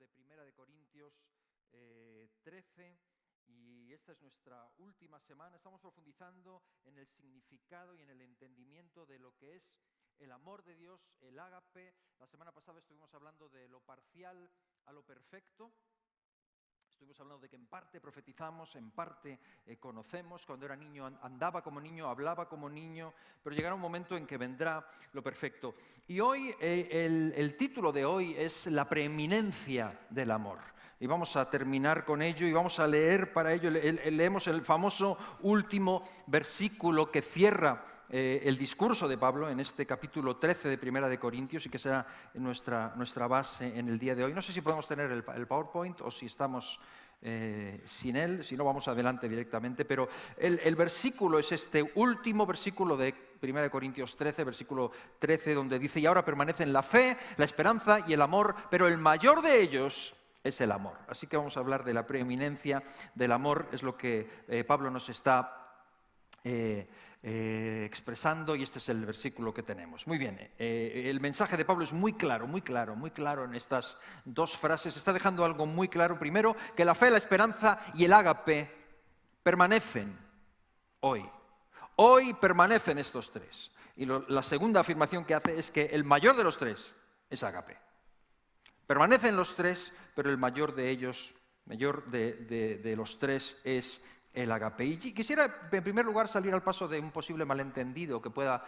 de Primera de Corintios 13 y esta es nuestra última semana. Estamos profundizando en el significado y en el entendimiento de lo que es el amor de Dios, el ágape. La semana pasada estuvimos hablando de lo parcial a lo perfecto. Estuvimos hablando de que en parte profetizamos, en parte conocemos. Cuando era niño andaba como niño, hablaba como niño, pero llegará un momento en que vendrá lo perfecto. Y hoy, el título de hoy es la preeminencia del amor. Y vamos a terminar con ello y vamos a leer para ello, leemos el famoso último versículo que cierra el discurso de Pablo en este capítulo 13 de Primera de Corintios y que será nuestra base en el día de hoy. No sé si podemos tener el PowerPoint o si estamos sin él, si no vamos adelante directamente, pero el versículo es este último versículo de Primera de Corintios 13, versículo 13, donde dice: y ahora permanecen la fe, la esperanza y el amor, pero el mayor de ellos es el amor. Así que vamos a hablar de la preeminencia del amor, es lo que Pablo nos está expresando, y este es el versículo que tenemos. Muy bien, el mensaje de Pablo es muy claro en estas dos frases. Está dejando algo muy claro. Primero, que la fe, la esperanza y el ágape permanecen hoy. Hoy permanecen estos tres. Y la segunda afirmación que hace es que el mayor de los tres es ágape. Permanecen los tres, pero el mayor de ellos, de los tres, es el ágape. Y quisiera, en primer lugar, salir al paso de un posible malentendido que pueda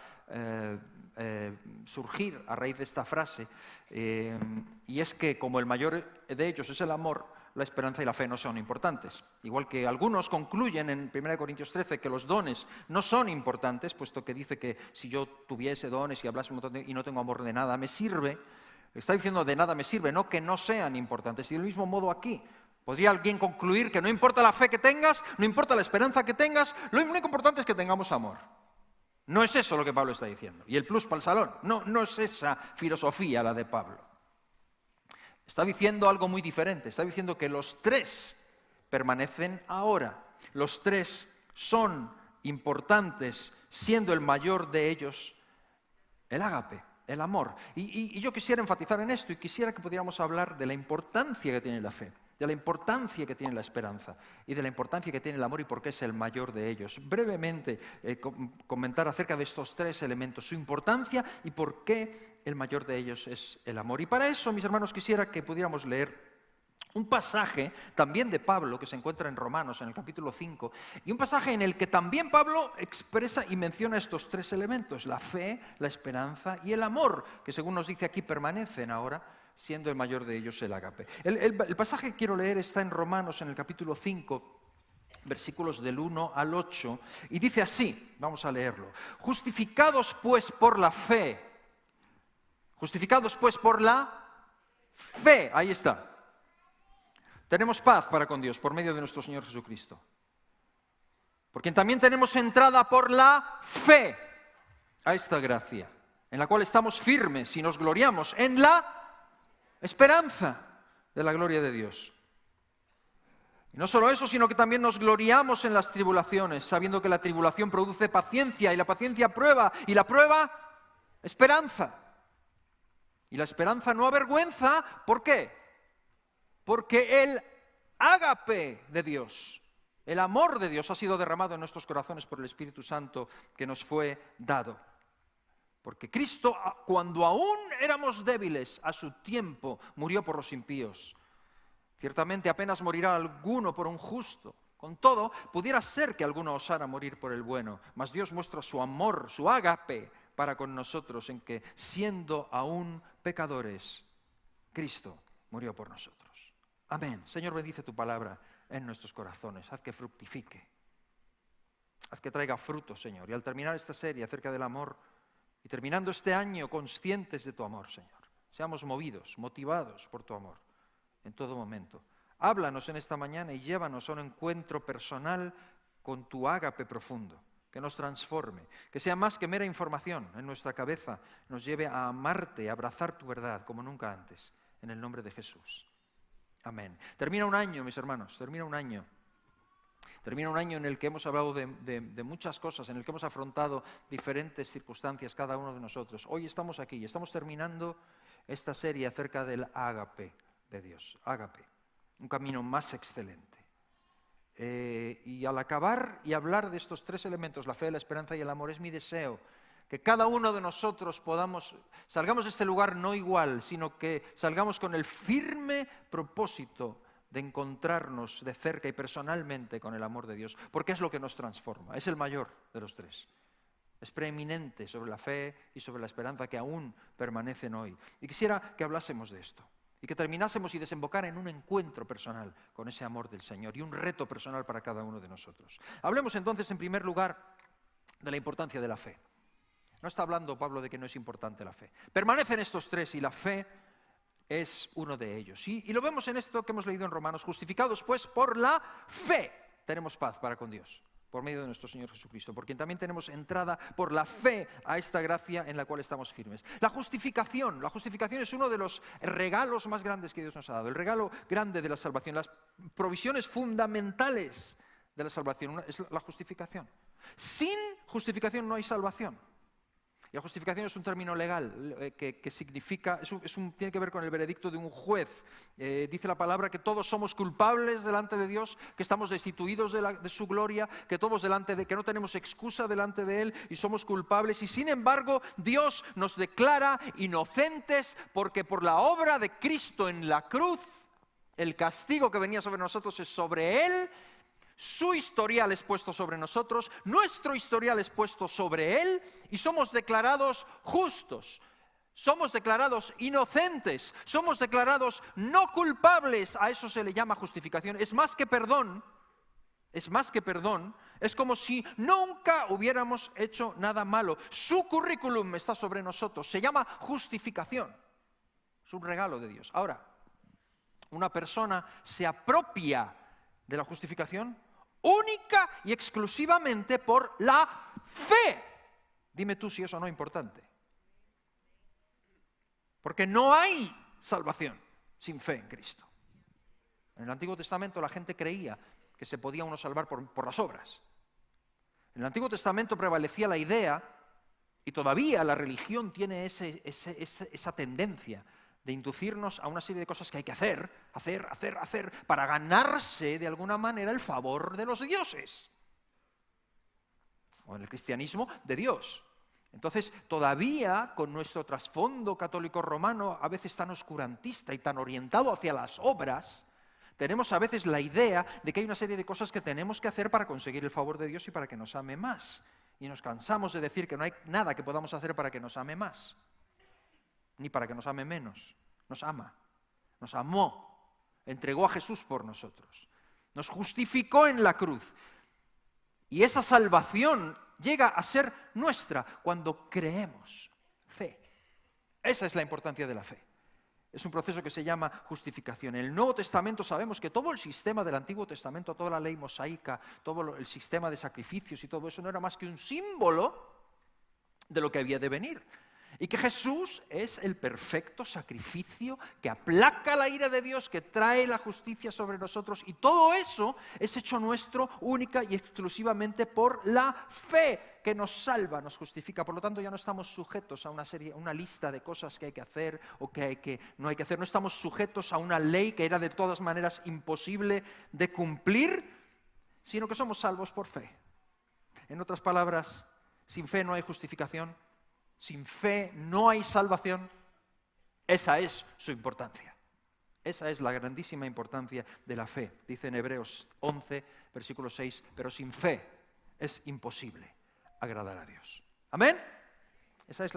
surgir a raíz de esta frase. Y es que, como el mayor de ellos es el amor, la esperanza y la fe no son importantes. Igual que algunos concluyen en 1 Corintios 13 que los dones no son importantes, puesto que dice que si yo tuviese dones y hablase un montón y no tengo amor, de nada me sirve. Está diciendo de nada me sirve, no que no sean importantes. Y del mismo modo aquí, ¿podría alguien concluir que no importa la fe que tengas, no importa la esperanza que tengas, lo único importante es que tengamos amor? No es eso lo que Pablo está diciendo. Y el plus para el salón, no es esa filosofía la de Pablo. Está diciendo algo muy diferente. Está diciendo que los tres permanecen ahora. Los tres son importantes, siendo el mayor de ellos el ágape, el amor. Y yo quisiera enfatizar en esto y quisiera que pudiéramos hablar de la importancia que tiene la fe, de la importancia que tiene la esperanza y de la importancia que tiene el amor y por qué es el mayor de ellos. Brevemente comentar acerca de estos tres elementos, su importancia y por qué el mayor de ellos es el amor. Y para eso, mis hermanos, quisiera que pudiéramos leer un pasaje también de Pablo que se encuentra en Romanos, en el capítulo 5, y un pasaje en el que también Pablo expresa y menciona estos tres elementos: la fe, la esperanza y el amor, que según nos dice aquí permanecen ahora, siendo el mayor de ellos el ágape. El pasaje que quiero leer está en Romanos, en el capítulo 5, versículos del 1 al 8, y dice así, vamos a leerlo: justificados pues por la fe, ahí está. Tenemos paz para con Dios por medio de nuestro Señor Jesucristo. Por quien también tenemos entrada por la fe a esta gracia, en la cual estamos firmes y nos gloriamos en la esperanza de la gloria de Dios. Y no solo eso, sino que también nos gloriamos en las tribulaciones, sabiendo que la tribulación produce paciencia, y la paciencia prueba, y la prueba esperanza. Y la esperanza no avergüenza. ¿Por qué? Porque el ágape de Dios, el amor de Dios, ha sido derramado en nuestros corazones por el Espíritu Santo que nos fue dado. Porque Cristo, cuando aún éramos débiles, a su tiempo murió por los impíos. Ciertamente apenas morirá alguno por un justo. Con todo, pudiera ser que alguno osara morir por el bueno, mas Dios muestra su amor, su ágape para con nosotros, en que, siendo aún pecadores, Cristo murió por nosotros. Amén. Señor, bendice tu palabra en nuestros corazones. Haz que fructifique. Haz que traiga fruto, Señor. Y al terminar esta serie acerca del amor, y terminando este año conscientes de tu amor, Señor, seamos movidos, motivados por tu amor en todo momento. Háblanos en esta mañana y llévanos a un encuentro personal con tu ágape profundo, que nos transforme, que sea más que mera información en nuestra cabeza, nos lleve a amarte, a abrazar tu verdad como nunca antes, en el nombre de Jesús. Amén. Termina un año, mis hermanos, termina un año en el que hemos hablado de muchas cosas, en el que hemos afrontado diferentes circunstancias cada uno de nosotros. Hoy estamos aquí y estamos terminando esta serie acerca del ágape, de Dios. Ágape, un camino más excelente. Y al acabar y hablar de estos tres elementos, la fe, la esperanza y el amor, es mi deseo que cada uno de nosotros salgamos de este lugar no igual, sino que salgamos con el firme propósito de encontrarnos de cerca y personalmente con el amor de Dios, porque es lo que nos transforma, es el mayor de los tres. Es preeminente sobre la fe y sobre la esperanza que aún permanecen hoy. Y quisiera que hablásemos de esto y que terminásemos y desembocara en un encuentro personal con ese amor del Señor y un reto personal para cada uno de nosotros. Hablemos entonces en primer lugar de la importancia de la fe. No está hablando Pablo de que no es importante la fe. Permanecen estos tres y la fe es uno de ellos. Y lo vemos en esto que hemos leído en Romanos. Justificados pues por la fe tenemos paz para con Dios, por medio de nuestro Señor Jesucristo, por quien también tenemos entrada por la fe a esta gracia en la cual estamos firmes. La justificación es uno de los regalos más grandes que Dios nos ha dado, el regalo grande de la salvación, las provisiones fundamentales de la salvación, es la justificación. Sin justificación no hay salvación. Y la justificación es un término legal que significa, tiene que ver con el veredicto de un juez. Dice la palabra que todos somos culpables delante de Dios, que estamos destituidos de su gloria, que no tenemos excusa delante de Él y somos culpables. Y sin embargo, Dios nos declara inocentes porque por la obra de Cristo en la cruz, el castigo que venía sobre nosotros es sobre Él. Su historial es puesto sobre nosotros, nuestro historial es puesto sobre Él y somos declarados justos, somos declarados inocentes, somos declarados no culpables. A eso se le llama justificación. Es más que perdón, es como si nunca hubiéramos hecho nada malo. Su currículum está sobre nosotros, se llama justificación, es un regalo de Dios. Ahora, una persona se apropia de la justificación única y exclusivamente por la fe. Dime tú si eso no es importante. Porque no hay salvación sin fe en Cristo. En el Antiguo Testamento la gente creía que se podía uno salvar por las obras. En el Antiguo Testamento prevalecía la idea, y todavía la religión tiene esa tendencia de inducirnos a una serie de cosas que hay que hacer para ganarse de alguna manera el favor de los dioses. O en el cristianismo, de Dios. Entonces, todavía con nuestro trasfondo católico romano, a veces tan oscurantista y tan orientado hacia las obras, tenemos a veces la idea de que hay una serie de cosas que tenemos que hacer para conseguir el favor de Dios y para que nos ame más. Y nos cansamos de decir que no hay nada que podamos hacer para que nos ame más, ni para que nos ame menos. Nos ama, nos amó, entregó a Jesús por nosotros, nos justificó en la cruz. Y esa salvación llega a ser nuestra cuando creemos. Fe. Esa es la importancia de la fe. Es un proceso que se llama justificación. En el Nuevo Testamento sabemos que todo el sistema del Antiguo Testamento, toda la ley mosaica, todo el sistema de sacrificios y todo eso no era más que un símbolo de lo que había de venir. Y que Jesús es el perfecto sacrificio que aplaca la ira de Dios, que trae la justicia sobre nosotros. Y todo eso es hecho nuestro única y exclusivamente por la fe que nos salva, nos justifica. Por lo tanto, ya no estamos sujetos a una lista de cosas que hay que hacer o que no hay que hacer. No estamos sujetos a una ley que era de todas maneras imposible de cumplir, sino que somos salvos por fe. En otras palabras, sin fe no hay justificación. Sin fe no hay salvación. Esa es su importancia. Esa es la grandísima importancia de la fe. Dice en Hebreos 11, versículo 6, pero sin fe es imposible agradar a Dios. ¿Amén?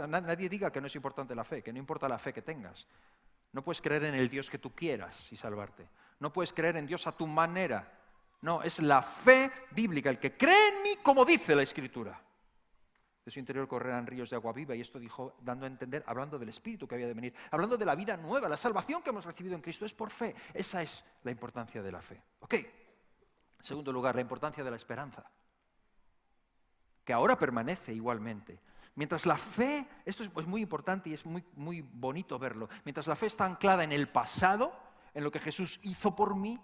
Nadie diga que no es importante la fe, que no importa la fe que tengas. No puedes creer en el Dios que tú quieras y salvarte. No puedes creer en Dios a tu manera. No, es la fe bíblica, el que cree en mí como dice la Escritura. De su interior correrán ríos de agua viva, y esto dijo, dando a entender, hablando del Espíritu que había de venir, hablando de la vida nueva, la salvación que hemos recibido en Cristo es por fe. Esa es la importancia de la fe. ¿Ok? En segundo lugar, la importancia de la esperanza, que ahora permanece igualmente. Mientras la fe, esto es muy importante y es muy bonito verlo, mientras la fe está anclada en el pasado, en lo que Jesús hizo por mí,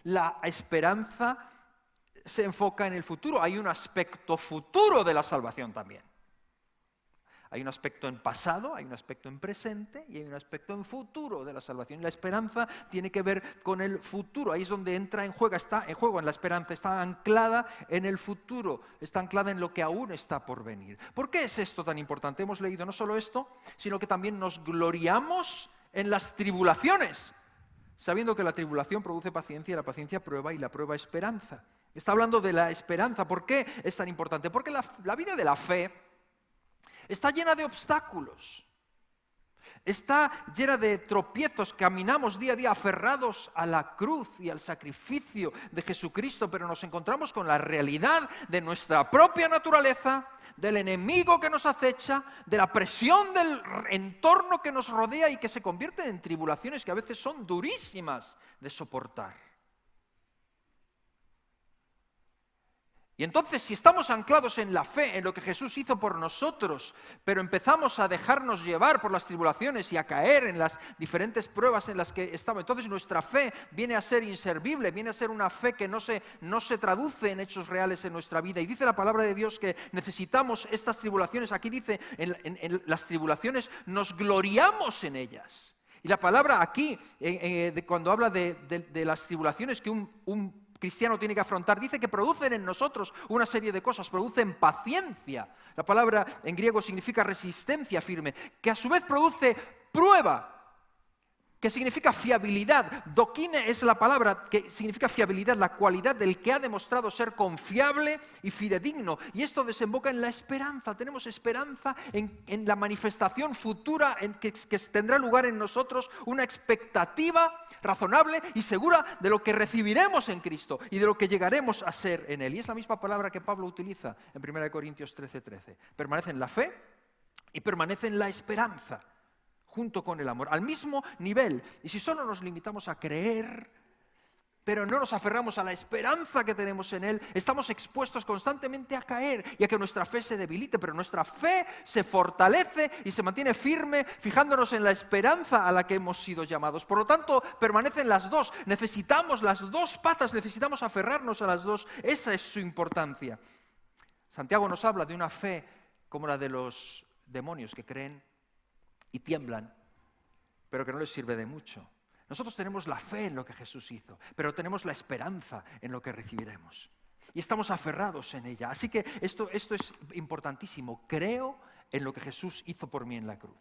la esperanza se enfoca en el futuro. Hay un aspecto futuro de la salvación también. Hay un aspecto en pasado, hay un aspecto en presente y hay un aspecto en futuro de la salvación. Y la esperanza tiene que ver con el futuro. Ahí es donde entra en juego, está en juego en la esperanza, está anclada en el futuro, está anclada en lo que aún está por venir. ¿Por qué es esto tan importante? Hemos leído no solo esto, sino que también nos gloriamos en las tribulaciones, sabiendo que la tribulación produce paciencia, y la paciencia prueba, y la prueba esperanza. Está hablando de la esperanza. ¿Por qué es tan importante? Porque la vida de la fe está llena de obstáculos, está llena de tropiezos. Caminamos día a día aferrados a la cruz y al sacrificio de Jesucristo, pero nos encontramos con la realidad de nuestra propia naturaleza, del enemigo que nos acecha, de la presión del entorno que nos rodea y que se convierten en tribulaciones que a veces son durísimas de soportar. Y entonces, si estamos anclados en la fe, en lo que Jesús hizo por nosotros, pero empezamos a dejarnos llevar por las tribulaciones y a caer en las diferentes pruebas en las que estamos, entonces nuestra fe viene a ser inservible, viene a ser una fe que no se traduce en hechos reales en nuestra vida. Y dice la palabra de Dios que necesitamos estas tribulaciones. Aquí dice, en las tribulaciones nos gloriamos en ellas. Y la palabra aquí, cuando habla de las tribulaciones que un cristiano tiene que afrontar, dice que producen en nosotros una serie de cosas, producen paciencia. La palabra en griego significa resistencia firme, que a su vez produce prueba, que significa fiabilidad. Dokine es la palabra que significa fiabilidad, la cualidad del que ha demostrado ser confiable y fidedigno. Y esto desemboca en la esperanza. Tenemos esperanza en la manifestación futura que tendrá lugar en nosotros, una expectativa razonable y segura de lo que recibiremos en Cristo y de lo que llegaremos a ser en Él. Y es la misma palabra que Pablo utiliza en 1 Corintios 13:13. Permanece en la fe y permanece en la esperanza, junto con el amor, al mismo nivel. Y si solo nos limitamos a creer, pero no nos aferramos a la esperanza que tenemos en Él, estamos expuestos constantemente a caer y a que nuestra fe se debilite, pero nuestra fe se fortalece y se mantiene firme fijándonos en la esperanza a la que hemos sido llamados. Por lo tanto, permanecen las dos. Necesitamos las dos patas, necesitamos aferrarnos a las dos. Esa es su importancia. Santiago nos habla de una fe como la de los demonios que creen y tiemblan, pero que no les sirve de mucho. Nosotros tenemos la fe en lo que Jesús hizo, pero tenemos la esperanza en lo que recibiremos. Y estamos aferrados en ella. Así que esto es importantísimo. Creo en lo que Jesús hizo por mí en la cruz.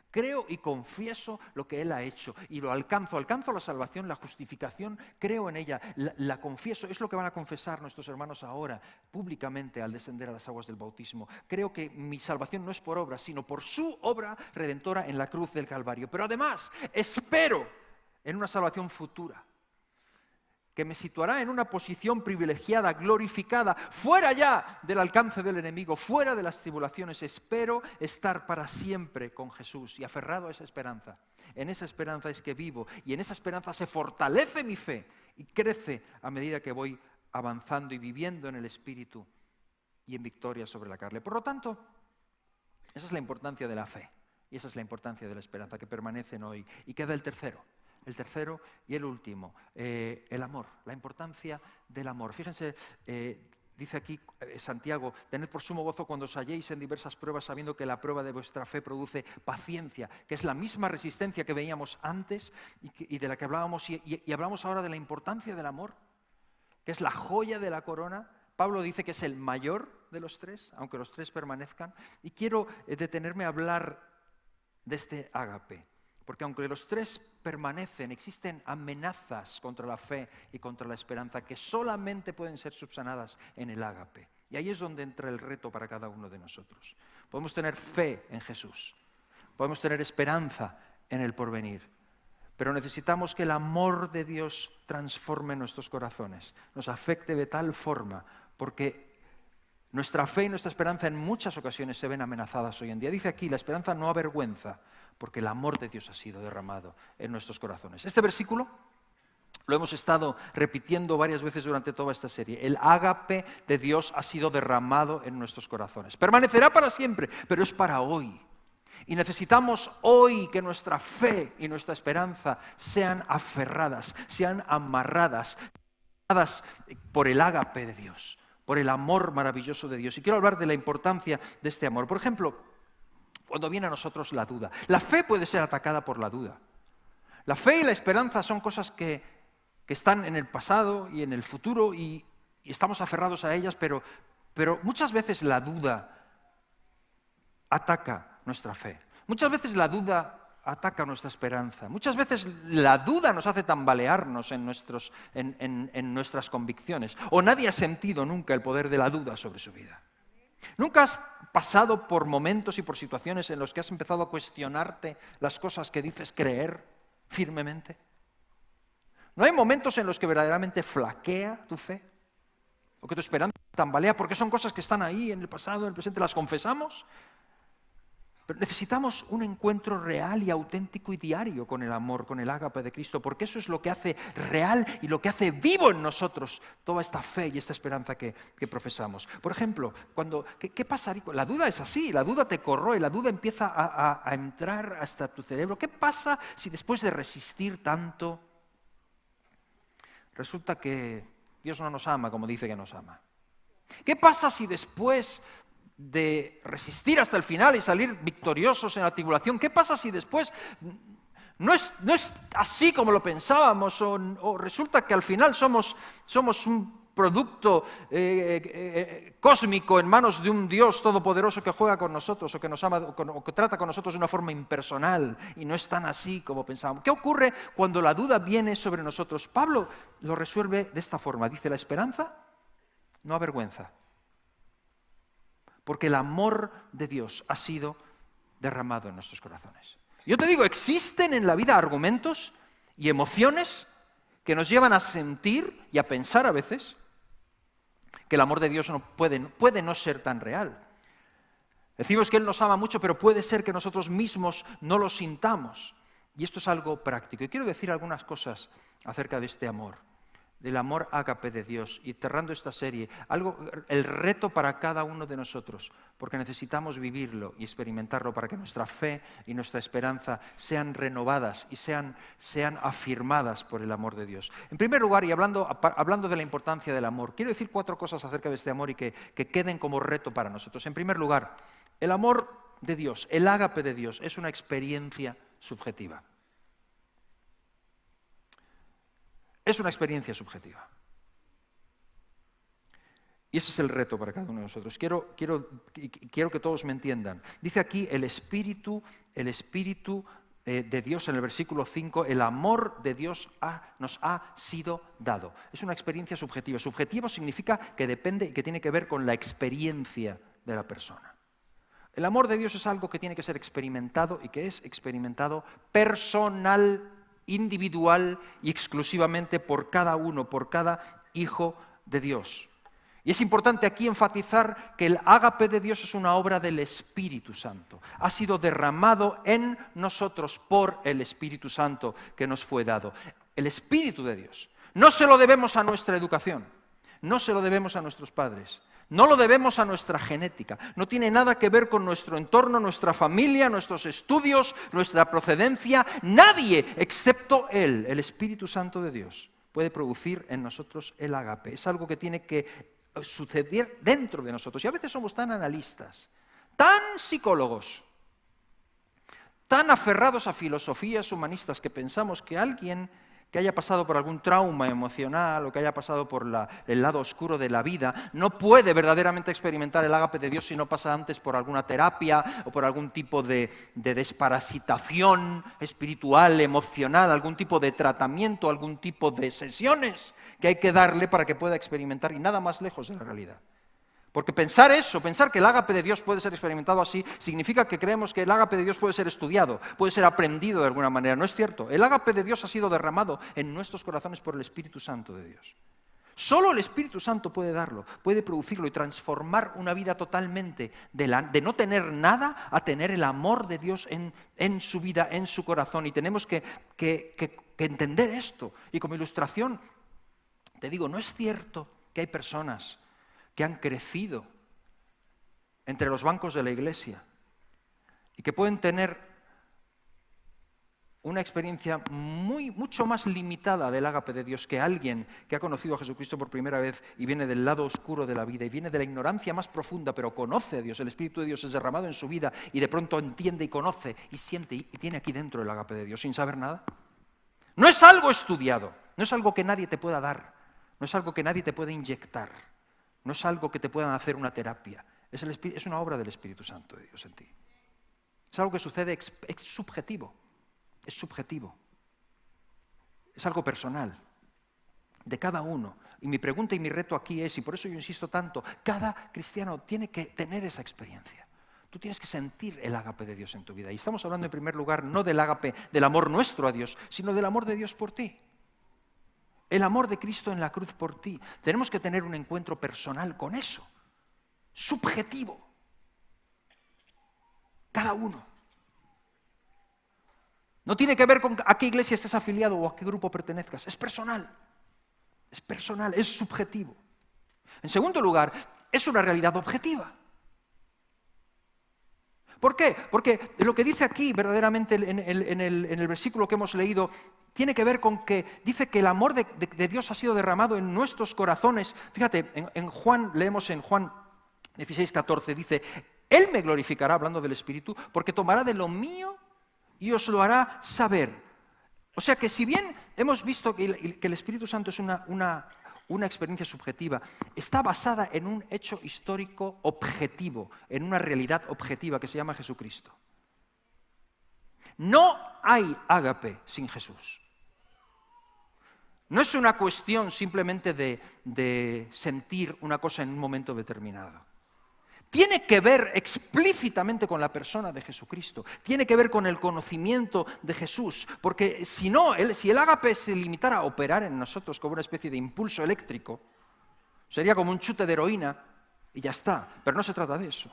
Creo y confieso lo que Él ha hecho y lo alcanzo. Alcanzo la salvación, la justificación, creo en ella, la confieso. Es lo que van a confesar nuestros hermanos ahora públicamente al descender a las aguas del bautismo. Creo que mi salvación no es por obra, sino por su obra redentora en la cruz del Calvario. Pero además espero en una salvación futura, que me situará en una posición privilegiada, glorificada, fuera ya del alcance del enemigo, fuera de las tribulaciones. Espero estar para siempre con Jesús y aferrado a esa esperanza. En esa esperanza es que vivo y en esa esperanza se fortalece mi fe y crece a medida que voy avanzando y viviendo en el Espíritu y en victoria sobre la carne. Por lo tanto, esa es la importancia de la fe y esa es la importancia de la esperanza que permanecen hoy. Y queda el tercero y el último, el amor, la importancia del amor. Fíjense, dice aquí Santiago, tened por sumo gozo cuando os halléis en diversas pruebas, sabiendo que la prueba de vuestra fe produce paciencia, que es la misma resistencia que veíamos antes y de la que hablábamos, y hablamos ahora de la importancia del amor, que es la joya de la corona. Pablo dice que es el mayor de los tres, aunque los tres permanezcan, y quiero detenerme a hablar de este ágape. Porque aunque los tres permanecen, existen amenazas contra la fe y contra la esperanza que solamente pueden ser subsanadas en el ágape. Y ahí es donde entra el reto para cada uno de nosotros. Podemos tener fe en Jesús, podemos tener esperanza en el porvenir, pero necesitamos que el amor de Dios transforme nuestros corazones, nos afecte de tal forma, porque nuestra fe y nuestra esperanza en muchas ocasiones se ven amenazadas hoy en día. Dice aquí, la esperanza no avergüenza, porque el amor de Dios ha sido derramado en nuestros corazones. Este versículo lo hemos estado repitiendo varias veces durante toda esta serie. El ágape de Dios ha sido derramado en nuestros corazones. Permanecerá para siempre, pero es para hoy. Y necesitamos hoy que nuestra fe y nuestra esperanza sean aferradas, sean amarradas por el ágape de Dios, por el amor maravilloso de Dios. Y quiero hablar de la importancia de este amor. Por ejemplo, cuando viene a nosotros la duda. La fe puede ser atacada por la duda. La fe y la esperanza son cosas que están en el pasado y en el futuro y estamos aferrados a ellas, pero muchas veces la duda ataca nuestra fe. Muchas veces la duda ataca nuestra esperanza. Muchas veces la duda nos hace tambalearnos en nuestras convicciones. O nadie ha sentido nunca el poder de la duda sobre su vida. ¿Nunca has pasado por momentos y por situaciones en los que has empezado a cuestionarte las cosas que dices creer firmemente? ¿No hay momentos en los que verdaderamente flaquea tu fe? ¿O que tu esperanza tambalea? Porque son cosas que están ahí en el pasado, en el presente, las confesamos. Pero necesitamos un encuentro real y auténtico y diario con el amor, con el ágape de Cristo, porque eso es lo que hace real y lo que hace vivo en nosotros toda esta fe y esta esperanza que profesamos. Por ejemplo, ¿qué pasaría? La duda es así, la duda te corroe, la duda empieza a entrar hasta tu cerebro. ¿Qué pasa si después de resistir tanto, resulta que Dios no nos ama como dice que nos ama? ¿Qué pasa si después de resistir hasta el final y salir victoriosos en la tribulación, qué pasa si después no es así como lo pensábamos o resulta que al final somos un producto cósmico en manos de un Dios todopoderoso que juega con nosotros o que nos ama o que trata con nosotros de una forma impersonal y no es tan así como pensábamos? ¿Qué ocurre cuando la duda viene sobre nosotros? Pablo lo resuelve de esta forma. Dice, la esperanza no avergüenza, porque el amor de Dios ha sido derramado en nuestros corazones. Yo te digo, existen en la vida argumentos y emociones que nos llevan a sentir y a pensar a veces que el amor de Dios no puede no ser tan real. Decimos que Él nos ama mucho, pero puede ser que nosotros mismos no lo sintamos. Y esto es algo práctico. Y quiero decir algunas cosas acerca de este amor, del amor ágape de Dios. Y cerrando esta serie, el reto para cada uno de nosotros, porque necesitamos vivirlo y experimentarlo para que nuestra fe y nuestra esperanza sean renovadas y sean afirmadas por el amor de Dios. En primer lugar, y hablando de la importancia del amor, quiero decir 4 cosas acerca de este amor y que queden como reto para nosotros. En primer lugar, el amor de Dios, el ágape de Dios, es una experiencia subjetiva. Es una experiencia subjetiva. Y ese es el reto para cada uno de nosotros. Quiero que todos me entiendan. Dice aquí el Espíritu de Dios en el versículo 5, el amor de Dios nos ha sido dado. Es una experiencia subjetiva. Subjetivo significa que depende y que tiene que ver con la experiencia de la persona. El amor de Dios es algo que tiene que ser experimentado y que es experimentado personal, individual y exclusivamente por cada uno, por cada hijo de Dios. Y es importante aquí enfatizar que el ágape de Dios es una obra del Espíritu Santo. Ha sido derramado en nosotros por el Espíritu Santo que nos fue dado. El Espíritu de Dios. No se lo debemos a nuestra educación, no se lo debemos a nuestros padres, no lo debemos a nuestra genética, no tiene nada que ver con nuestro entorno, nuestra familia, nuestros estudios, nuestra procedencia. Nadie, excepto Él, el Espíritu Santo de Dios, puede producir en nosotros el ágape. Es algo que tiene que suceder dentro de nosotros. Y a veces somos tan analistas, tan psicólogos, tan aferrados a filosofías humanistas que pensamos que alguien que haya pasado por algún trauma emocional o que haya pasado por el lado oscuro de la vida, no puede verdaderamente experimentar el ágape de Dios si no pasa antes por alguna terapia o por algún tipo de desparasitación espiritual, emocional, algún tipo de tratamiento, algún tipo de sesiones que hay que darle para que pueda experimentar, y nada más lejos de la realidad. Porque pensar que el ágape de Dios puede ser experimentado así, significa que creemos que el ágape de Dios puede ser estudiado, puede ser aprendido de alguna manera. No es cierto. El ágape de Dios ha sido derramado en nuestros corazones por el Espíritu Santo de Dios. Solo el Espíritu Santo puede darlo, puede producirlo y transformar una vida totalmente de no tener nada a tener el amor de Dios en su vida, en su corazón. Y tenemos que entender esto. Y como ilustración, te digo, no es cierto que hay personas que han crecido entre los bancos de la iglesia y que pueden tener una experiencia mucho más limitada del ágape de Dios que alguien que ha conocido a Jesucristo por primera vez y viene del lado oscuro de la vida y viene de la ignorancia más profunda, pero conoce a Dios, el Espíritu de Dios es derramado en su vida y de pronto entiende y conoce y siente y tiene aquí dentro el ágape de Dios sin saber nada. No es algo estudiado, no es algo que nadie te pueda dar, no es algo que nadie te pueda inyectar, no es algo que te puedan hacer una terapia, es una obra del Espíritu Santo de Dios en ti. Es algo que sucede, es subjetivo. Es subjetivo, es algo personal, de cada uno. Y mi pregunta y mi reto aquí es, y por eso yo insisto tanto, cada cristiano tiene que tener esa experiencia. Tú tienes que sentir el ágape de Dios en tu vida. Y estamos hablando en primer lugar no del ágape, del amor nuestro a Dios, sino del amor de Dios por ti. El amor de Cristo en la cruz por ti. Tenemos que tener un encuentro personal con eso, subjetivo. Cada uno. No tiene que ver con a qué iglesia estés afiliado o a qué grupo pertenezcas. Es personal, es subjetivo. En segundo lugar, es una realidad objetiva. ¿Por qué? Porque lo que dice aquí verdaderamente en el versículo que hemos leído tiene que ver con que dice que el amor de Dios ha sido derramado en nuestros corazones. Fíjate, en Juan, leemos en Juan 16:14, dice, Él me glorificará, hablando del Espíritu, porque tomará de lo mío y os lo hará saber. O sea que si bien hemos visto que el Espíritu Santo es una experiencia subjetiva, está basada en un hecho histórico objetivo, en una realidad objetiva que se llama Jesucristo. No hay ágape sin Jesús. No es una cuestión simplemente de sentir una cosa en un momento determinado. Tiene que ver explícitamente con la persona de Jesucristo, tiene que ver con el conocimiento de Jesús, porque si el ágape se limitara a operar en nosotros como una especie de impulso eléctrico, sería como un chute de heroína y ya está, pero no se trata de eso.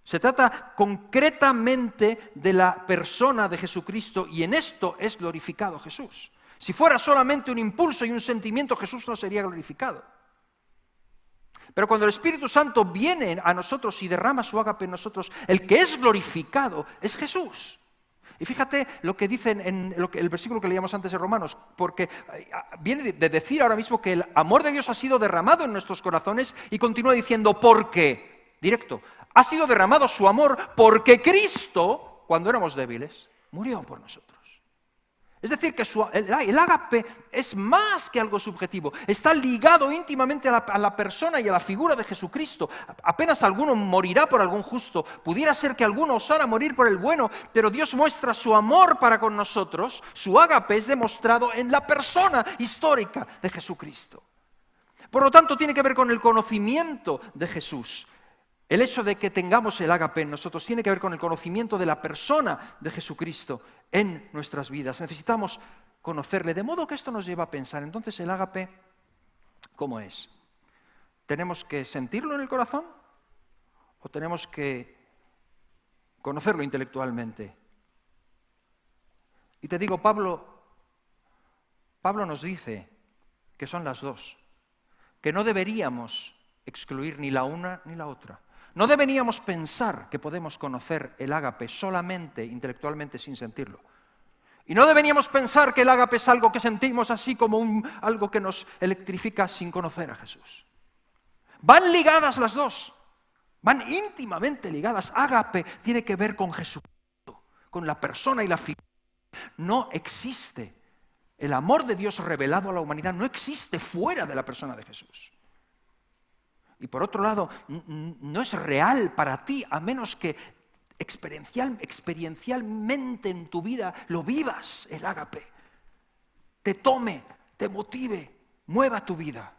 Se trata concretamente de la persona de Jesucristo y en esto es glorificado Jesús. Si fuera solamente un impulso y un sentimiento, Jesús no sería glorificado. Pero cuando el Espíritu Santo viene a nosotros y derrama su ágape en nosotros, el que es glorificado es Jesús. Y fíjate lo que dice el versículo que leíamos antes de Romanos, porque viene de decir ahora mismo que el amor de Dios ha sido derramado en nuestros corazones y continúa diciendo, ¿por qué? Directo, ha sido derramado su amor porque Cristo, cuando éramos débiles, murió por nosotros. Es decir, que el ágape es más que algo subjetivo, está ligado íntimamente a la persona y a la figura de Jesucristo. Apenas alguno morirá por algún justo, pudiera ser que alguno osara morir por el bueno, pero Dios muestra su amor para con nosotros, su ágape es demostrado en la persona histórica de Jesucristo. Por lo tanto, tiene que ver con el conocimiento de Jesús. El hecho de que tengamos el ágape en nosotros tiene que ver con el conocimiento de la persona de Jesucristo en nuestras vidas. Necesitamos conocerle, de modo que esto nos lleva a pensar, entonces el ágape, ¿cómo es? ¿Tenemos que sentirlo en el corazón o tenemos que conocerlo intelectualmente? Y te digo, Pablo nos dice que son las dos, que no deberíamos excluir ni la una ni la otra. No deberíamos pensar que podemos conocer el ágape solamente intelectualmente sin sentirlo. Y no deberíamos pensar que el ágape es algo que sentimos así como algo que nos electrifica sin conocer a Jesús. Van ligadas las dos, van íntimamente ligadas. Ágape tiene que ver con Jesucristo, con la persona y la figura. No existe. El amor de Dios revelado a la humanidad no existe fuera de la persona de Jesús. Y por otro lado, no es real para ti a menos que experiencialmente en tu vida lo vivas, el ágape. Te tome, te motive, mueva tu vida.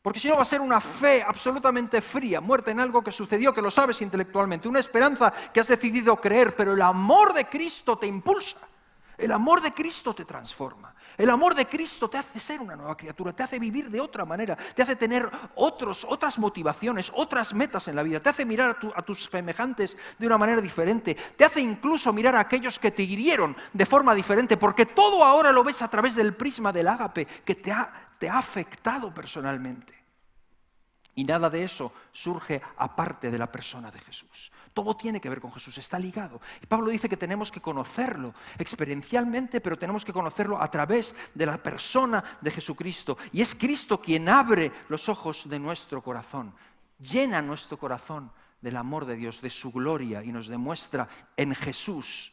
Porque si no va a ser una fe absolutamente fría, muerta en algo que sucedió, que lo sabes intelectualmente, una esperanza que has decidido creer, pero el amor de Cristo te impulsa. El amor de Cristo te transforma. El amor de Cristo te hace ser una nueva criatura, te hace vivir de otra manera, te hace tener otras motivaciones, otras metas en la vida, te hace mirar a tus semejantes de una manera diferente, te hace incluso mirar a aquellos que te hirieron de forma diferente, porque todo ahora lo ves a través del prisma del ágape que te ha afectado personalmente. Y nada de eso surge aparte de la persona de Jesús. Todo tiene que ver con Jesús, está ligado. Y Pablo dice que tenemos que conocerlo experiencialmente, pero tenemos que conocerlo a través de la persona de Jesucristo. Y es Cristo quien abre los ojos de nuestro corazón, llena nuestro corazón del amor de Dios, de su gloria, y nos demuestra en Jesús,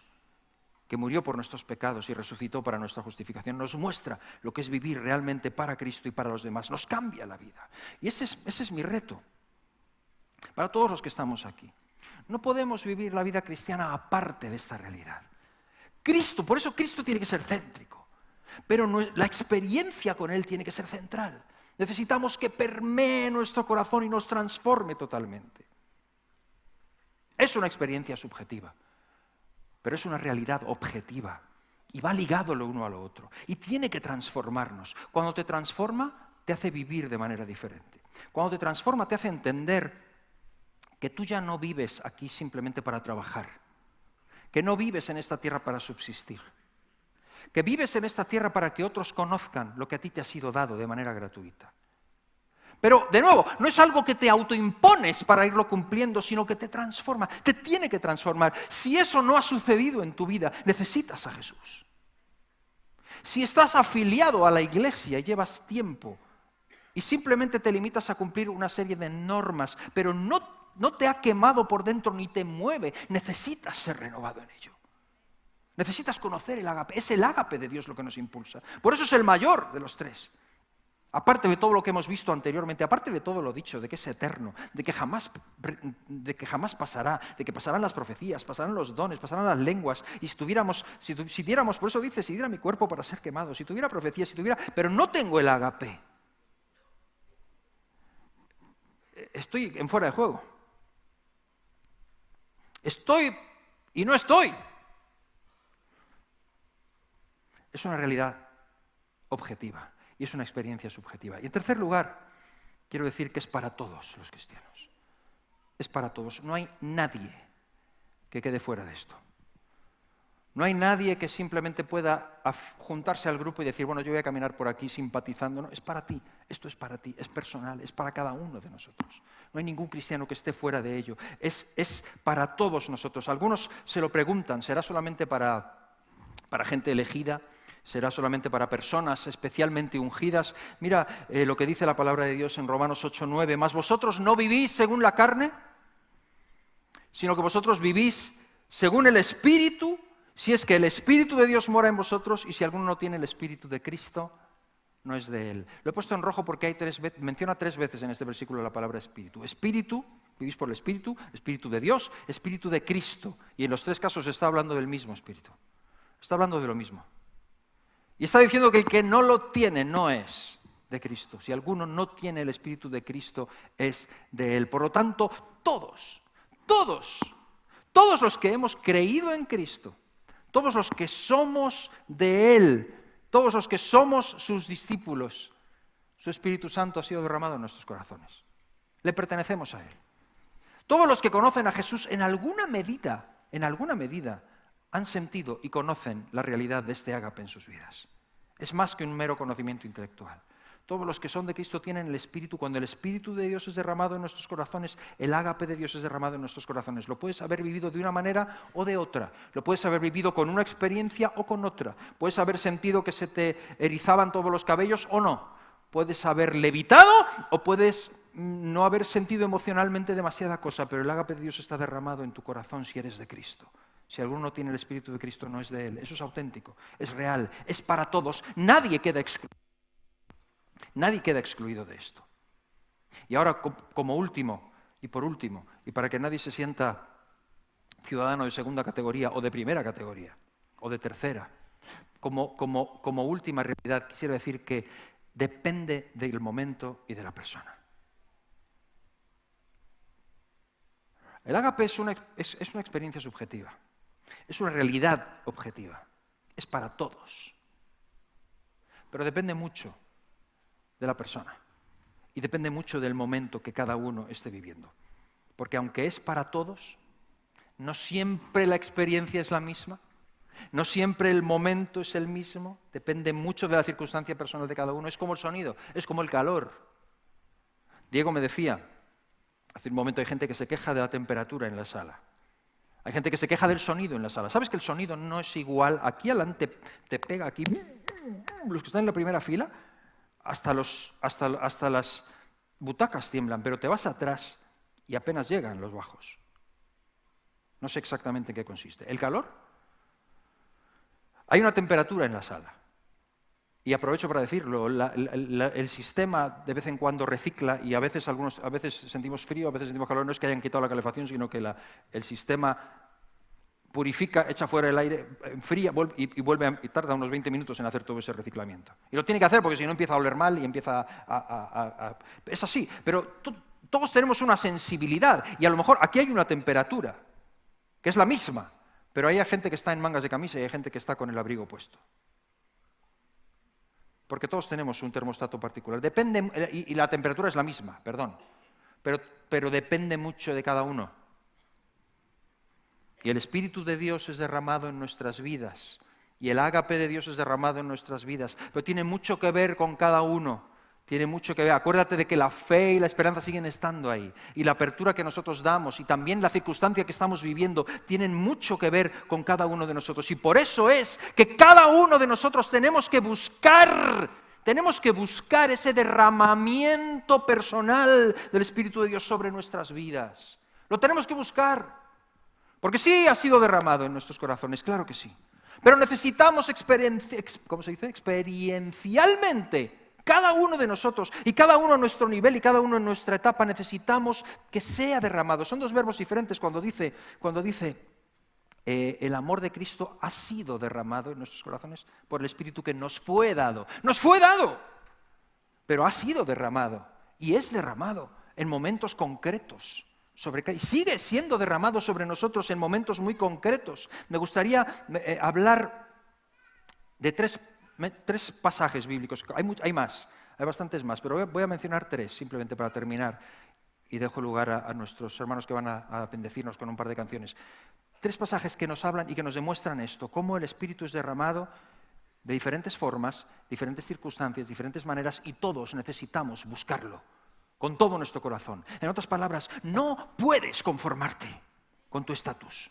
que murió por nuestros pecados y resucitó para nuestra justificación, nos muestra lo que es vivir realmente para Cristo y para los demás. Nos cambia la vida. Y ese es mi reto para todos los que estamos aquí. No podemos vivir la vida cristiana aparte de esta realidad. Cristo, por eso Cristo tiene que ser céntrico, pero la experiencia con Él tiene que ser central. Necesitamos que permee nuestro corazón y nos transforme totalmente. Es una experiencia subjetiva, pero es una realidad objetiva y va ligado lo uno a lo otro y tiene que transformarnos. Cuando te transforma, te hace vivir de manera diferente. Cuando te transforma, te hace entender que tú ya no vives aquí simplemente para trabajar, que no vives en esta tierra para subsistir, que vives en esta tierra para que otros conozcan lo que a ti te ha sido dado de manera gratuita. Pero, de nuevo, no es algo que te autoimpones para irlo cumpliendo, sino que te transforma, te tiene que transformar. Si eso no ha sucedido en tu vida, necesitas a Jesús. Si estás afiliado a la iglesia y llevas tiempo y simplemente te limitas a cumplir una serie de normas, pero no te ha quemado por dentro ni te mueve, necesitas ser renovado en ello. Necesitas conocer el ágape, es el ágape de Dios lo que nos impulsa. Por eso es el mayor de los tres. Aparte de todo lo que hemos visto anteriormente, aparte de todo lo dicho, de que es eterno, de que jamás pasará, de que pasarán las profecías, pasarán los dones, pasarán las lenguas, y si diéramos, por eso dice, si diera mi cuerpo para ser quemado, si tuviera profecía, pero no tengo el ágape, estoy en fuera de juego. Estoy y no estoy. Es una realidad objetiva. Y es una experiencia subjetiva. Y en tercer lugar, quiero decir que es para todos los cristianos. Es para todos. No hay nadie que quede fuera de esto. No hay nadie que simplemente pueda juntarse al grupo y decir, bueno, yo voy a caminar por aquí simpatizando. No, es para ti. Esto es para ti. Es personal. Es para cada uno de nosotros. No hay ningún cristiano que esté fuera de ello. Es para todos nosotros. Algunos se lo preguntan, ¿será solamente para gente elegida? ¿Será solamente para personas especialmente ungidas? Mira lo que dice la palabra de Dios en Romanos 8:9. Mas vosotros no vivís según la carne, sino que vosotros vivís según el Espíritu, si es que el Espíritu de Dios mora en vosotros, y si alguno no tiene el Espíritu de Cristo, no es de Él. Lo he puesto en rojo porque menciona 3 veces en este versículo la palabra Espíritu. Espíritu, vivís por el Espíritu, Espíritu de Dios, Espíritu de Cristo. Y en los 3 casos está hablando del mismo Espíritu. Está hablando de lo mismo. Y está diciendo que el que no lo tiene no es de Cristo. Si alguno no tiene el Espíritu de Cristo, es de Él. Por lo tanto, todos los que hemos creído en Cristo, todos los que somos de Él, todos los que somos sus discípulos, su Espíritu Santo ha sido derramado en nuestros corazones. Le pertenecemos a Él. Todos los que conocen a Jesús en alguna medida, han sentido y conocen la realidad de este ágape en sus vidas. Es más que un mero conocimiento intelectual. Todos los que son de Cristo tienen el Espíritu. Cuando el Espíritu de Dios es derramado en nuestros corazones, el ágape de Dios es derramado en nuestros corazones. Lo puedes haber vivido de una manera o de otra. Lo puedes haber vivido con una experiencia o con otra. Puedes haber sentido que se te erizaban todos los cabellos o no. Puedes haber levitado o puedes no haber sentido emocionalmente demasiada cosa, pero el ágape de Dios está derramado en tu corazón si eres de Cristo. Si alguno no tiene el Espíritu de Cristo, no es de Él. Eso es auténtico, es real, es para todos. Nadie queda excluido. Nadie queda excluido de esto. Y ahora, como último, y por último, y para que nadie se sienta ciudadano de segunda categoría, o de primera categoría, o de tercera, como última realidad, quisiera decir que depende del momento y de la persona. El ágape es una experiencia subjetiva. Es una realidad objetiva. Es para todos. Pero depende mucho de la persona. Y depende mucho del momento que cada uno esté viviendo. Porque aunque es para todos, no siempre la experiencia es la misma. No siempre el momento es el mismo. Depende mucho de la circunstancia personal de cada uno. Es como el sonido, es como el calor. Diego me decía, hace un momento, hay gente que se queja de la temperatura en la sala. Hay gente que se queja del sonido en la sala. ¿Sabes que el sonido no es igual? Aquí adelante te pega aquí, los que están en la primera fila, hasta las butacas tiemblan, pero te vas atrás y apenas llegan los bajos. No sé exactamente en qué consiste. ¿El calor? Hay una temperatura en la sala. Y aprovecho para decirlo, el sistema de vez en cuando recicla y a veces sentimos frío, a veces sentimos calor. No es que hayan quitado la calefacción, sino que el sistema purifica, echa fuera el aire, enfría y tarda unos 20 minutos en hacer todo ese reciclamiento. Y lo tiene que hacer porque si no empieza a oler mal y empieza Es así, pero todos tenemos una sensibilidad y a lo mejor aquí hay una temperatura que es la misma, pero hay gente que está en mangas de camisa y hay gente que está con el abrigo puesto. Porque todos tenemos un termostato particular. Depende, y la temperatura es la misma, perdón, pero depende mucho de cada uno. Y el Espíritu de Dios es derramado en nuestras vidas, y el ágape de Dios es derramado en nuestras vidas, pero tiene mucho que ver con cada uno. Tiene mucho que ver. Acuérdate de que la fe y la esperanza siguen estando ahí. Y la apertura que nosotros damos y también la circunstancia que estamos viviendo tienen mucho que ver con cada uno de nosotros. Y por eso es que cada uno de nosotros tenemos que buscar ese derramamiento personal del Espíritu de Dios sobre nuestras vidas. Lo tenemos que buscar. Porque sí ha sido derramado en nuestros corazones, claro que sí. Pero necesitamos experiencialmente. Cada uno de nosotros, y cada uno a nuestro nivel, y cada uno en nuestra etapa, necesitamos que sea derramado. Son dos verbos diferentes cuando dice el amor de Cristo ha sido derramado en nuestros corazones por el Espíritu que nos fue dado. ¡Nos fue dado! Pero ha sido derramado, y es derramado en momentos concretos. Y sigue siendo derramado sobre nosotros en momentos muy concretos. Me gustaría hablar de tres pasajes bíblicos. Hay más, hay bastantes más, pero voy a mencionar tres, simplemente para terminar, y dejo lugar a nuestros hermanos que van a bendecirnos con un par de canciones. Tres pasajes que nos hablan y que nos demuestran esto, cómo el Espíritu es derramado de diferentes formas, diferentes circunstancias, diferentes maneras, y todos necesitamos buscarlo con todo nuestro corazón. En otras palabras, no puedes conformarte con tu estatus.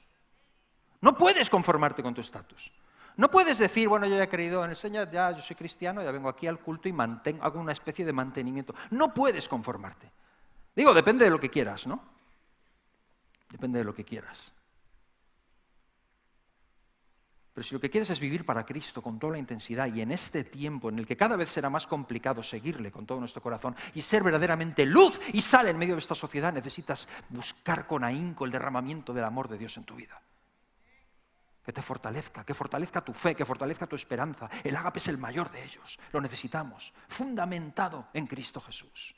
No puedes conformarte con tu estatus. No puedes decir, bueno, yo ya he creído en el Señor, ya yo soy cristiano, ya vengo aquí al culto y hago una especie de mantenimiento. No puedes conformarte. Digo, depende de lo que quieras, ¿no? Depende de lo que quieras. Pero si lo que quieres es vivir para Cristo con toda la intensidad y en este tiempo en el que cada vez será más complicado seguirle con todo nuestro corazón y ser verdaderamente luz y sal en medio de esta sociedad, necesitas buscar con ahínco el derramamiento del amor de Dios en tu vida. Que te fortalezca, que fortalezca tu fe, que fortalezca tu esperanza. El ágape es el mayor de ellos, lo necesitamos, fundamentado en Cristo Jesús.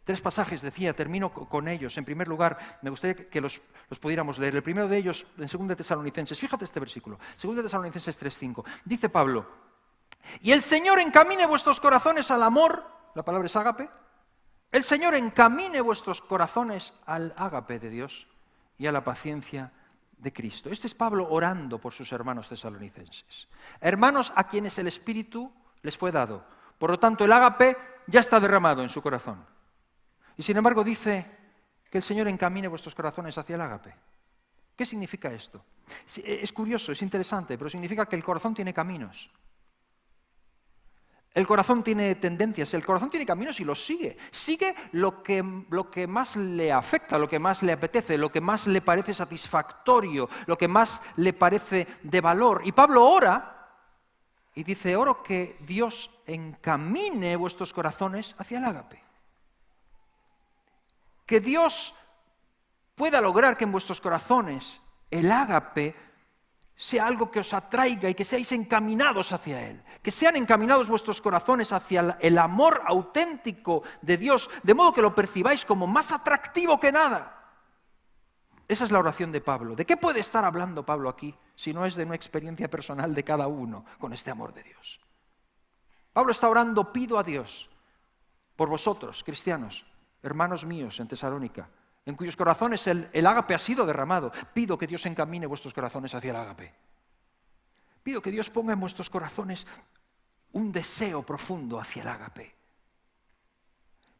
Tres pasajes, decía, termino con ellos. En primer lugar, me gustaría que los pudiéramos leer. El primero de ellos, en 2 Tesalonicenses, fíjate este versículo, 2 Tesalonicenses 3:5. Dice Pablo, y el Señor encamine vuestros corazones al amor, la palabra es ágape, el Señor encamine vuestros corazones al ágape de Dios y a la paciencia de Cristo. Este es Pablo orando por sus hermanos tesalonicenses. Hermanos a quienes el Espíritu les fue dado. Por lo tanto, el ágape ya está derramado en su corazón. Y sin embargo dice que el Señor encamine vuestros corazones hacia el ágape. ¿Qué significa esto? Es curioso, es interesante, pero significa que el corazón tiene caminos. El corazón tiene tendencias, el corazón tiene caminos y los sigue. Sigue lo que más le afecta, lo que más le apetece, lo que más le parece satisfactorio, lo que más le parece de valor. Y Pablo ora y dice, oro que Dios encamine vuestros corazones hacia el ágape. Que Dios pueda lograr que en vuestros corazones el ágape sea algo que os atraiga y que seáis encaminados hacia Él. Que sean encaminados vuestros corazones hacia el amor auténtico de Dios, de modo que lo percibáis como más atractivo que nada. Esa es la oración de Pablo. ¿De qué puede estar hablando Pablo aquí si no es de una experiencia personal de cada uno con este amor de Dios? Pablo está orando, pido a Dios por vosotros, cristianos, hermanos míos en Tesalónica, en cuyos corazones el ágape ha sido derramado. Pido que Dios encamine vuestros corazones hacia el ágape. Pido que Dios ponga en vuestros corazones un deseo profundo hacia el ágape.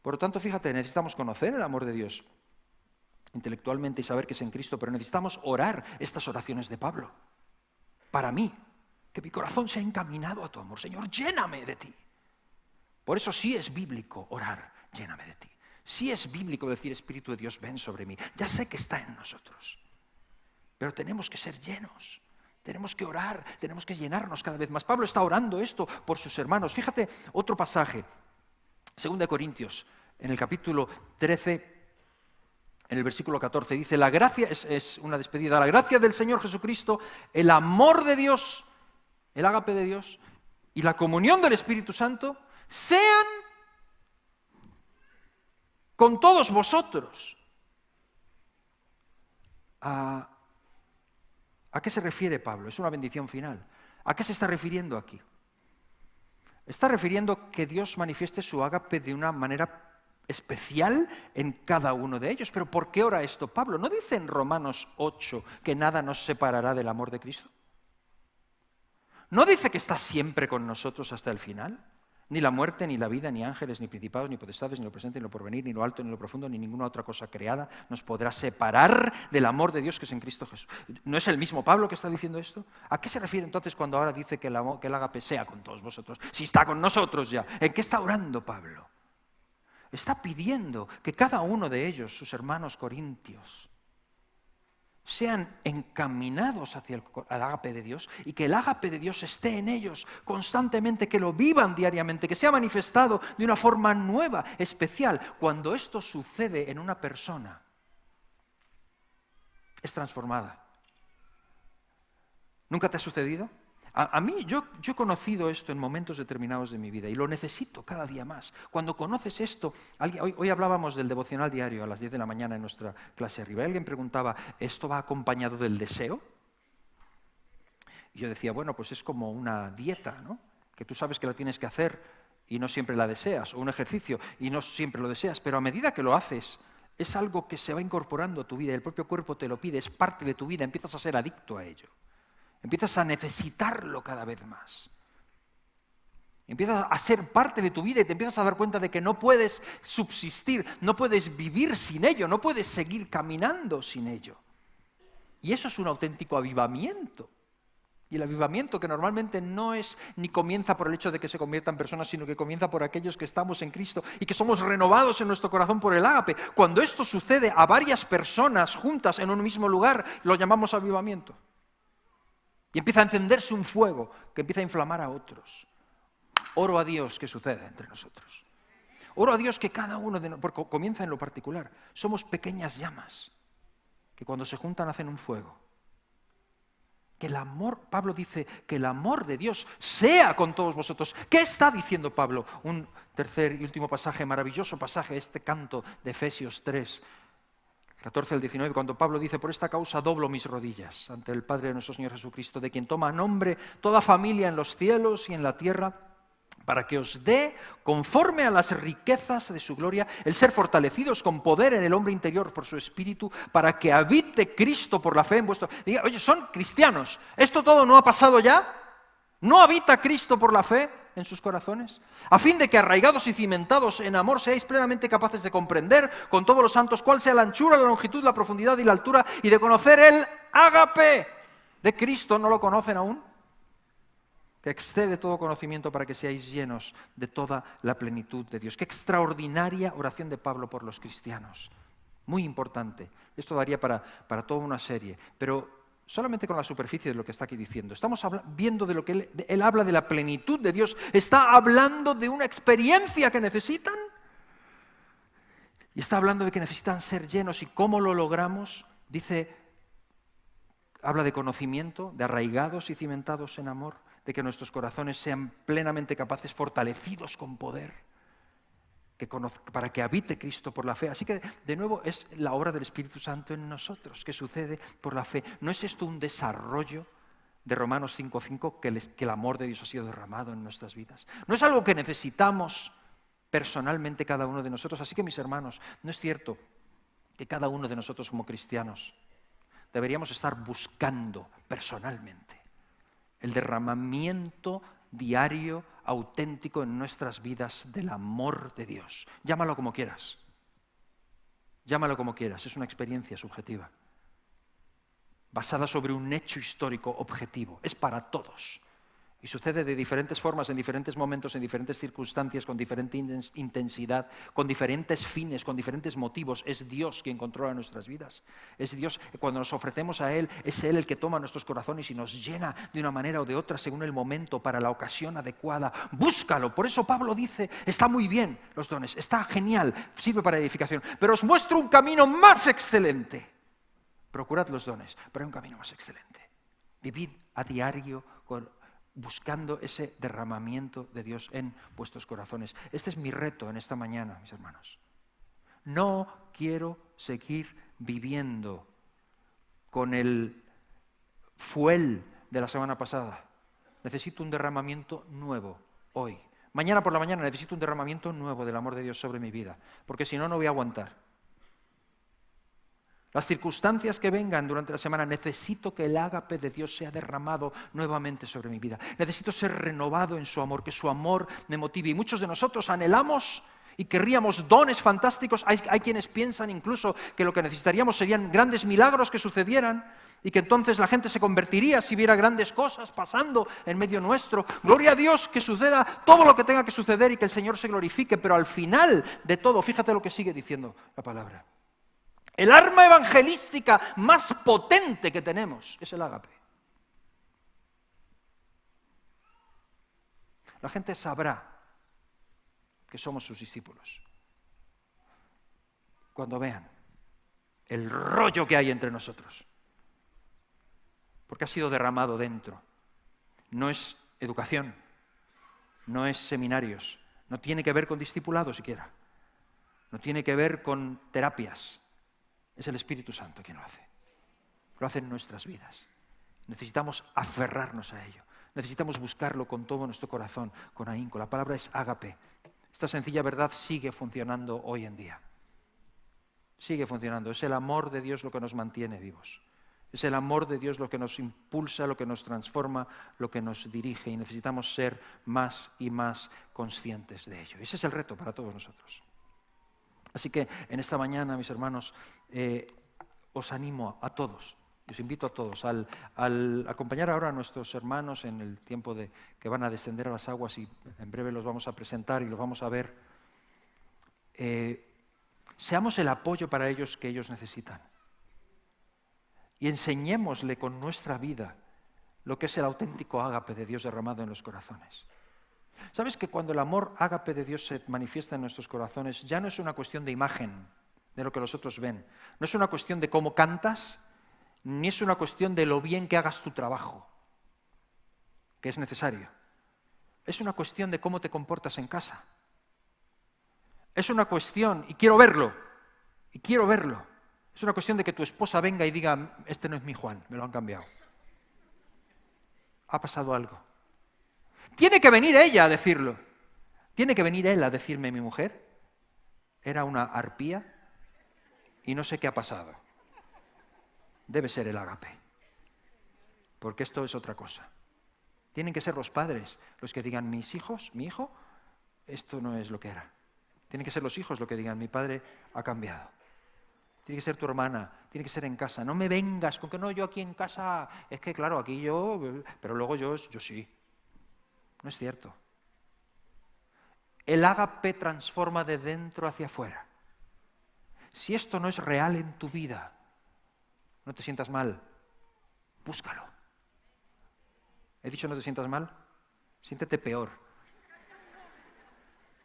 Por lo tanto, fíjate, necesitamos conocer el amor de Dios intelectualmente y saber que es en Cristo, pero necesitamos orar estas oraciones de Pablo. Para mí, que mi corazón sea encaminado a tu amor. Señor, lléname de ti. Por eso sí es bíblico orar, lléname de ti. Sí es bíblico decir, Espíritu de Dios, ven sobre mí. Ya sé que está en nosotros, pero tenemos que ser llenos. Tenemos que orar, tenemos que llenarnos cada vez más. Pablo está orando esto por sus hermanos. Fíjate otro pasaje, 2 Corintios, en el capítulo 13, en el versículo 14, dice, la gracia, es una despedida, la gracia del Señor Jesucristo, el amor de Dios, el ágape de Dios y la comunión del Espíritu Santo sean con todos vosotros. ¿A qué se refiere Pablo? Es una bendición final. ¿A qué se está refiriendo aquí? Está refiriendo que Dios manifieste su ágape de una manera especial en cada uno de ellos. ¿Pero por qué ora esto Pablo? ¿No dice en Romanos 8 que nada nos separará del amor de Cristo? ¿No dice que está siempre con nosotros hasta el final? Ni la muerte, ni la vida, ni ángeles, ni principados, ni potestades, ni lo presente, ni lo porvenir, ni lo alto, ni lo profundo, ni ninguna otra cosa creada nos podrá separar del amor de Dios que es en Cristo Jesús. ¿No es el mismo Pablo que está diciendo esto? ¿A qué se refiere entonces cuando ahora dice que el ágape sea con todos vosotros? Si está con nosotros ya. ¿En qué está orando Pablo? Está pidiendo que cada uno de ellos, sus hermanos corintios, sean encaminados hacia el ágape de Dios y que el ágape de Dios esté en ellos constantemente, que lo vivan diariamente, que sea manifestado de una forma nueva, especial. Cuando esto sucede en una persona, es transformada. ¿Nunca te ha sucedido? A mí, yo he conocido esto en momentos determinados de mi vida y lo necesito cada día más. Cuando conoces esto, hoy hablábamos del devocional diario a las 10 de la mañana en nuestra clase arriba. Alguien preguntaba, ¿esto va acompañado del deseo? Y yo decía, bueno, pues es como una dieta, ¿no? Que tú sabes que la tienes que hacer y no siempre la deseas, o un ejercicio y no siempre lo deseas, pero a medida que lo haces, es algo que se va incorporando a tu vida, el propio cuerpo te lo pide, es parte de tu vida, empiezas a ser adicto a ello. Empiezas a necesitarlo cada vez más. Empiezas a ser parte de tu vida y te empiezas a dar cuenta de que no puedes subsistir, no puedes vivir sin ello, no puedes seguir caminando sin ello. Y eso es un auténtico avivamiento. Y el avivamiento que normalmente no es ni comienza por el hecho de que se conviertan personas, sino que comienza por aquellos que estamos en Cristo y que somos renovados en nuestro corazón por el ágape. Cuando esto sucede a varias personas juntas en un mismo lugar, lo llamamos avivamiento. Y empieza a encenderse un fuego que empieza a inflamar a otros. Oro a Dios que suceda entre nosotros. Oro a Dios que cada uno de nosotros, porque comienza en lo particular, somos pequeñas llamas que cuando se juntan hacen un fuego. Que el amor, Pablo dice, que el amor de Dios sea con todos vosotros. ¿Qué está diciendo Pablo? Un tercer y último pasaje, maravilloso pasaje, este canto de Efesios 3, 14 al 19, cuando Pablo dice, por esta causa doblo mis rodillas ante el Padre de nuestro Señor Jesucristo, de quien toma nombre toda familia en los cielos y en la tierra, para que os dé, conforme a las riquezas de su gloria, el ser fortalecidos con poder en el hombre interior por su Espíritu, para que habite Cristo por la fe en vuestro... Diga, oye, son cristianos, ¿esto todo no ha pasado ya? ¿No habita Cristo por la fe en sus corazones? A fin de que arraigados y cimentados en amor seáis plenamente capaces de comprender con todos los santos cuál sea la anchura, la longitud, la profundidad y la altura y de conocer el ágape de Cristo. ¿No lo conocen aún? Que excede todo conocimiento para que seáis llenos de toda la plenitud de Dios. Qué extraordinaria oración de Pablo por los cristianos. Muy importante. Esto daría para toda una serie, pero solamente con la superficie de lo que está aquí diciendo. Estamos viendo de lo que él habla de la plenitud de Dios. Está hablando de una experiencia que necesitan. Y está hablando de que necesitan ser llenos. ¿Y cómo lo logramos? Dice, habla de conocimiento, de arraigados y cimentados en amor, de que nuestros corazones sean plenamente capaces, fortalecidos con poder, para que habite Cristo por la fe. Así que, de nuevo, es la obra del Espíritu Santo en nosotros, que sucede por la fe. ¿No es esto un desarrollo de Romanos 5:5, que el amor de Dios ha sido derramado en nuestras vidas? ¿No es algo que necesitamos personalmente cada uno de nosotros? Así que, mis hermanos, ¿no es cierto que cada uno de nosotros como cristianos deberíamos estar buscando personalmente el derramamiento diario, auténtico en nuestras vidas del amor de Dios. Llámalo como quieras. Llámalo como quieras, es una experiencia subjetiva, basada sobre un hecho histórico objetivo. Es para todos. Y sucede de diferentes formas, en diferentes momentos, en diferentes circunstancias, con diferente intensidad, con diferentes fines, con diferentes motivos. Es Dios quien controla nuestras vidas. Es Dios, cuando nos ofrecemos a Él, es Él el que toma nuestros corazones y nos llena de una manera o de otra según el momento, para la ocasión adecuada. Búscalo. Por eso Pablo dice, está muy bien los dones, está genial, sirve para edificación, pero os muestro un camino más excelente. Procurad los dones, pero hay un camino más excelente. Vivid a diario buscando ese derramamiento de Dios en vuestros corazones. Este es mi reto en esta mañana, mis hermanos. No quiero seguir viviendo con el fuel de la semana pasada. Necesito un derramamiento nuevo hoy. Mañana por la mañana necesito un derramamiento nuevo del amor de Dios sobre mi vida, porque si no, no voy a aguantar. Las circunstancias que vengan durante la semana, necesito que el ágape de Dios sea derramado nuevamente sobre mi vida. Necesito ser renovado en su amor, que su amor me motive. Y muchos de nosotros anhelamos y querríamos dones fantásticos. Hay quienes piensan incluso que lo que necesitaríamos serían grandes milagros que sucedieran y que entonces la gente se convertiría si viera grandes cosas pasando en medio nuestro. Gloria a Dios, que suceda todo lo que tenga que suceder y que el Señor se glorifique. Pero al final de todo, fíjate lo que sigue diciendo la palabra. El arma evangelística más potente que tenemos es el ágape. La gente sabrá que somos sus discípulos cuando vean el rollo que hay entre nosotros, porque ha sido derramado dentro. No es educación, no es seminarios, no tiene que ver con discipulado siquiera, no tiene que ver con terapias. Es el Espíritu Santo quien lo hace. Lo hace en nuestras vidas. Necesitamos aferrarnos a ello. Necesitamos buscarlo con todo nuestro corazón, con ahínco. La palabra es ágape. Esta sencilla verdad sigue funcionando hoy en día. Sigue funcionando. Es el amor de Dios lo que nos mantiene vivos. Es el amor de Dios lo que nos impulsa, lo que nos transforma, lo que nos dirige. Y necesitamos ser más y más conscientes de ello. Ese es el reto para todos nosotros. Así que en esta mañana, mis hermanos, os animo a todos, os invito a todos al acompañar ahora a nuestros hermanos en el tiempo que van a descender a las aguas y en breve los vamos a presentar y los vamos a ver. Seamos el apoyo para ellos que ellos necesitan y enseñémosle con nuestra vida lo que es el auténtico ágape de Dios derramado en los corazones. ¿Sabes que cuando el amor ágape de Dios se manifiesta en nuestros corazones, ya no es una cuestión de imagen, de lo que los otros ven? No es una cuestión de cómo cantas, ni es una cuestión de lo bien que hagas tu trabajo, que es necesario. Es una cuestión de cómo te comportas en casa. Es una cuestión, y quiero verlo, es una cuestión de que tu esposa venga y diga, este no es mi Juan, me lo han cambiado. Ha pasado algo. Tiene que venir ella a decirlo. Tiene que venir él a decirme, mi mujer era una arpía y no sé qué ha pasado. Debe ser el ágape, porque esto es otra cosa. Tienen que ser los padres los que digan, mis hijos, mi hijo, esto no es lo que era. Tienen que ser los hijos los que digan, mi padre ha cambiado. Tiene que ser tu hermana, tiene que ser en casa. No me vengas con que no, yo aquí en casa, es que claro, aquí yo, pero luego yo sí. No es cierto. El ágape transforma de dentro hacia afuera. Si esto no es real en tu vida, no te sientas mal, búscalo. ¿He dicho no te sientas mal? Siéntete peor.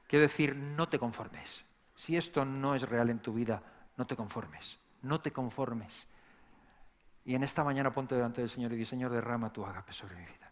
Quiero decir, no te conformes. Si esto no es real en tu vida, no te conformes. No te conformes. Y en esta mañana ponte delante del Señor y di, Señor, derrama tu ágape sobre mi vida.